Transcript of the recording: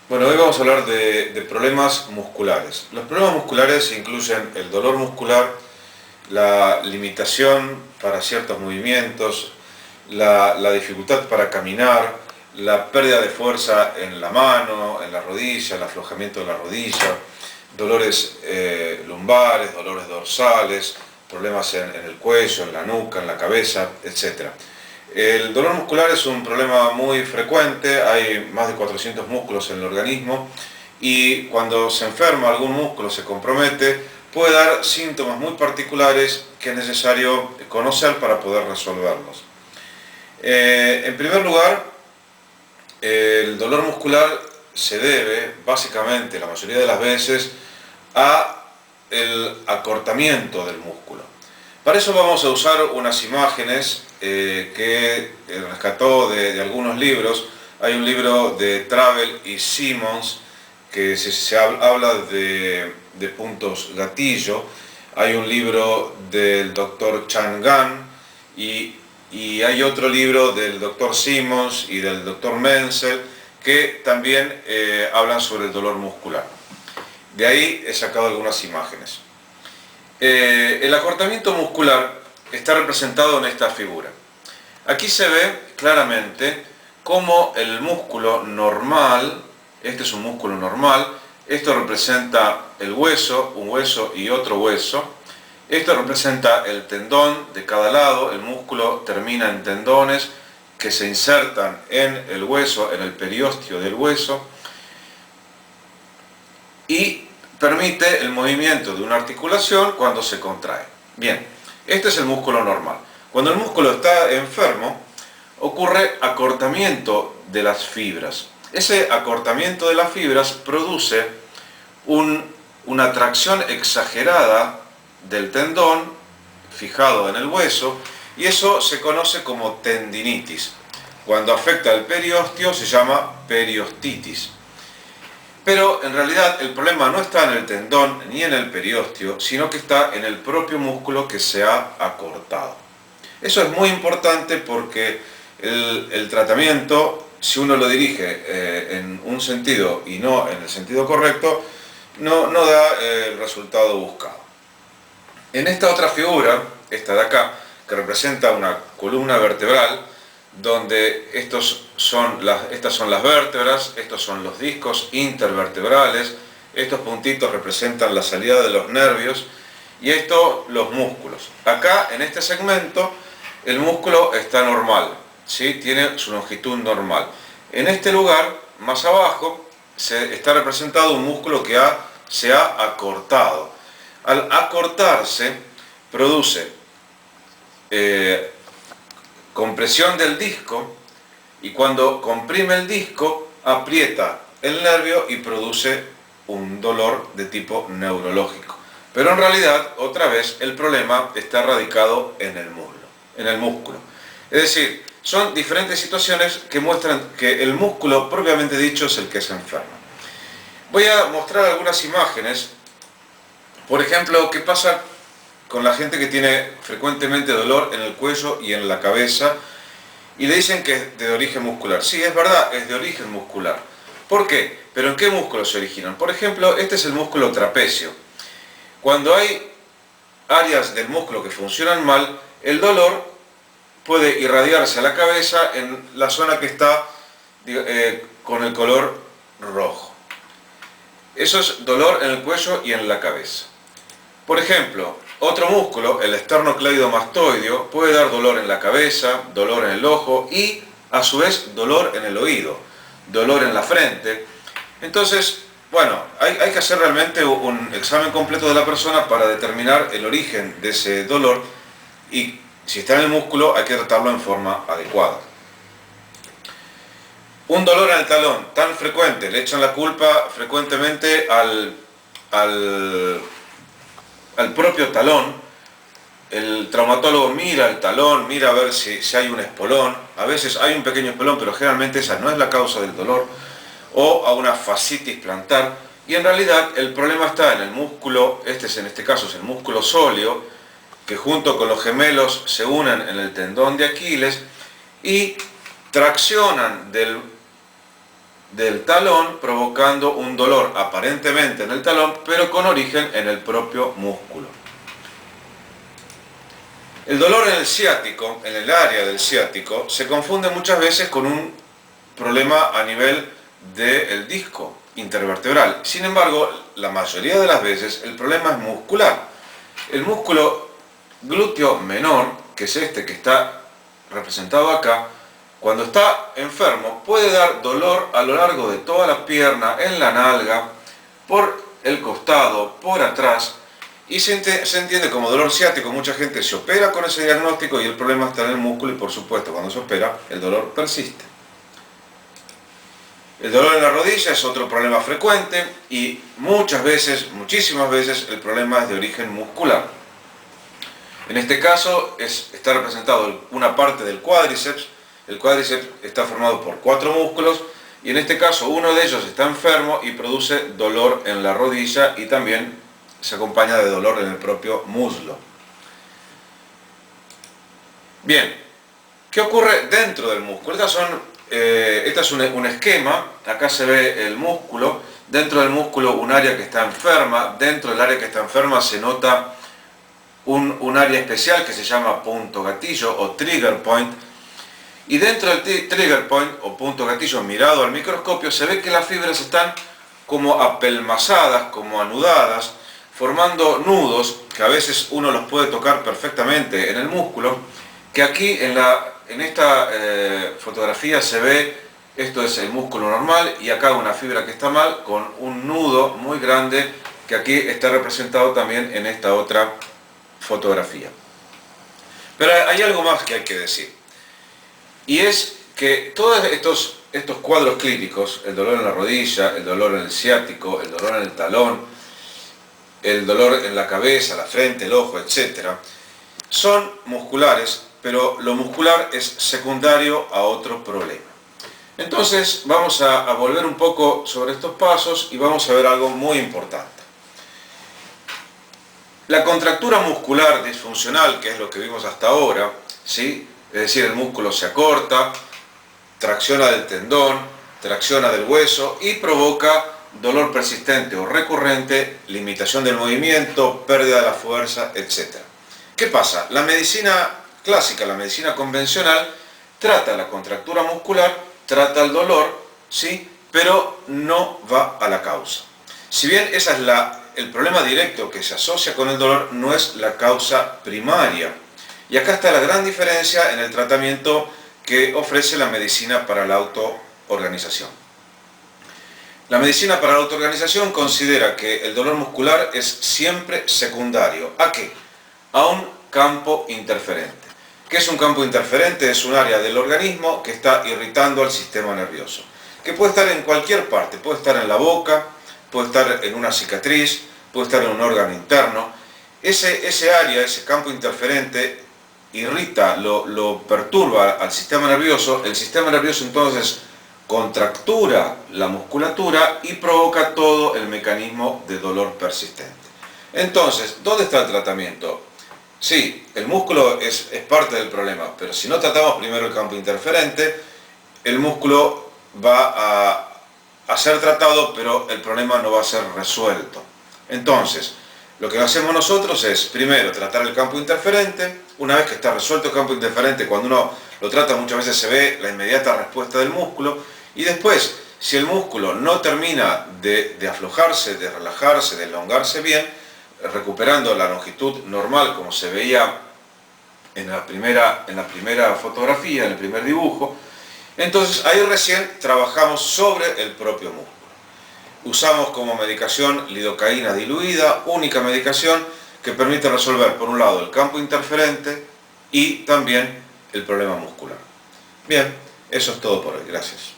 Bueno, hoy vamos a hablar de problemas musculares. Los problemas musculares incluyen el dolor muscular, la limitación para ciertos movimientos, la dificultad para caminar, la pérdida de fuerza en la mano, en la rodilla, el aflojamiento de la rodilla, dolores lumbares, dolores dorsales, problemas en el cuello, en la nuca, en la cabeza, etc. El dolor muscular es un problema muy frecuente, hay más de 400 músculos en el organismo y cuando se enferma algún músculo, se compromete, puede dar síntomas muy particulares que es necesario conocer para poder resolverlos. En primer lugar, el dolor muscular se debe, básicamente, la mayoría de las veces, a el acortamiento del músculo. Para eso vamos a usar unas imágenes que rescató de algunos libros. Hay un libro de Travel y Simmons que se habla de puntos gatillo. Hay un libro del doctor Chan Gan y hay otro libro del doctor Simmons y del doctor Menzel que también hablan sobre el dolor muscular. De ahí he sacado algunas imágenes. El acortamiento muscular está representado en esta figura. Aquí se ve claramente cómo el músculo normal, este es un músculo normal, esto representa el hueso, un hueso y otro hueso, esto representa el tendón de cada lado, el músculo termina en tendones que se insertan en el hueso, en el periósteo del hueso, y permite el movimiento de una articulación cuando se contrae. Bien, este es el músculo normal. Cuando el músculo está enfermo, ocurre acortamiento de las fibras. Ese acortamiento de las fibras produce una tracción exagerada del tendón fijado en el hueso y eso se conoce como tendinitis. Cuando afecta el periósteo se llama periostitis. Pero en realidad el problema no está en el tendón ni en el periósteo, sino que está en el propio músculo que se ha acortado. Eso es muy importante porque el tratamiento, si uno lo dirige en un sentido y no en el sentido correcto, no da el resultado buscado. En esta otra figura, esta de acá, que representa una columna vertebral, donde estas son las vértebras, estos son los discos intervertebrales, estos puntitos representan la salida de los nervios y esto los músculos. Acá en este segmento el músculo está normal, ¿sí? Tiene su longitud normal. En este lugar, más abajo, está representado un músculo que se ha acortado. Al acortarse produce compresión del disco y cuando comprime el disco aprieta el nervio y produce un dolor de tipo neurológico. Pero en realidad, otra vez, el problema está radicado en el músculo. Es decir, son diferentes situaciones que muestran que el músculo propiamente dicho es el que se enferma. Voy a mostrar algunas imágenes. Por ejemplo, ¿qué pasa con la gente que tiene frecuentemente dolor en el cuello y en la cabeza y le dicen que es de origen muscular? Sí, es verdad, es de origen muscular. ¿Por qué? ¿Pero en qué músculos se originan? Por ejemplo, este es el músculo trapecio. Cuando hay áreas del músculo que funcionan mal, el dolor puede irradiarse a la cabeza en la zona que está con el color rojo. Eso es dolor en el cuello y en la cabeza. Por ejemplo, otro músculo, el esternocleidomastoideo, puede dar dolor en la cabeza, dolor en el ojo y, a su vez, dolor en el oído, dolor en la frente. Entonces, bueno, hay que hacer realmente un examen completo de la persona para determinar el origen de ese dolor y si está en el músculo hay que tratarlo en forma adecuada. Un dolor en el talón tan frecuente, le echan la culpa frecuentemente al propio talón. El traumatólogo mira el talón, mira a ver si hay un espolón. A veces hay un pequeño espolón, pero generalmente esa no es la causa del dolor. O a una fascitis plantar. Y en realidad el problema está en el músculo, en este caso es el músculo sóleo, que junto con los gemelos se unen en el tendón de Aquiles y traccionan del talón, provocando un dolor aparentemente en el talón, pero con origen en el propio músculo. El dolor en el ciático, en el área del ciático, se confunde muchas veces con un problema a nivel del disco intervertebral. Sin embargo, la mayoría de las veces el problema es muscular. El músculo glúteo menor, que es este que está representado acá, cuando está enfermo puede dar dolor a lo largo de toda la pierna, en la nalga, por el costado, por atrás, y se entiende como dolor ciático. Mucha gente se opera con ese diagnóstico y el problema está en el músculo, y por supuesto cuando se opera el dolor persiste. El dolor en la rodilla es otro problema frecuente y muchas veces, muchísimas veces, el problema es de origen muscular. En este caso está representado una parte del cuádriceps. El cuádriceps está formado por 4 músculos y en este caso uno de ellos está enfermo y produce dolor en la rodilla, y también se acompaña de dolor en el propio muslo. Bien, ¿qué ocurre dentro del músculo? Este es un esquema. Acá se ve el músculo. Dentro del músculo un área que está enferma. Dentro del área que está enferma se nota un área especial que se llama punto gatillo o trigger point. Y dentro del trigger point o punto gatillo, mirado al microscopio, se ve que las fibras están como apelmazadas, como anudadas, formando nudos que a veces uno los puede tocar perfectamente en el músculo, que aquí en esta fotografía se ve. Esto es el músculo normal y acá una fibra que está mal con un nudo muy grande que aquí está representado también en esta otra fotografía. Pero hay algo más que hay que decir, y es que todos estos cuadros clínicos, el dolor en la rodilla, el dolor en el ciático, el dolor en el talón, el dolor en la cabeza, la frente, el ojo, etc., son musculares, pero lo muscular es secundario a otro problema. Entonces vamos a volver un poco sobre estos pasos y vamos a ver algo muy importante. La contractura muscular disfuncional, que es lo que vimos hasta ahora, ¿sí? Es decir, el músculo se acorta, tracciona del tendón, tracciona del hueso y provoca dolor persistente o recurrente, limitación del movimiento, pérdida de la fuerza, etc. ¿Qué pasa? La medicina clásica, la medicina convencional, trata la contractura muscular, trata el dolor, ¿sí? Pero no va a la causa. Si bien ese es el problema directo que se asocia con el dolor, no es la causa primaria. Y acá está la gran diferencia en el tratamiento que ofrece la medicina para la autoorganización. La medicina para la autoorganización considera que el dolor muscular es siempre secundario. ¿A qué? A un campo interferente. ¿Qué es un campo interferente? Es un área del organismo que está irritando al sistema nervioso, que puede estar en cualquier parte, puede estar en la boca, puede estar en una cicatriz, puede estar en un órgano interno. Ese área, ese campo interferente, irrita, lo perturba al sistema nervioso. El sistema nervioso entonces contractura la musculatura y provoca todo el mecanismo de dolor persistente. Entonces, ¿dónde está el tratamiento? Sí, el músculo es parte del problema, pero si no tratamos primero el campo interferente, el músculo va a ser tratado, pero el problema no va a ser resuelto. Entonces, lo que hacemos nosotros es, primero, tratar el campo interferente. Una vez que está resuelto el campo interferente, cuando uno lo trata, muchas veces se ve la inmediata respuesta del músculo. Y después, si el músculo no termina de aflojarse, de relajarse, de elongarse bien, recuperando la longitud normal como se veía en la primera fotografía, en el primer dibujo, entonces ahí recién trabajamos sobre el propio músculo. Usamos como medicación lidocaína diluida, única medicación que permite resolver por un lado el campo interferente y también el problema muscular. Bien, eso es todo por hoy. Gracias.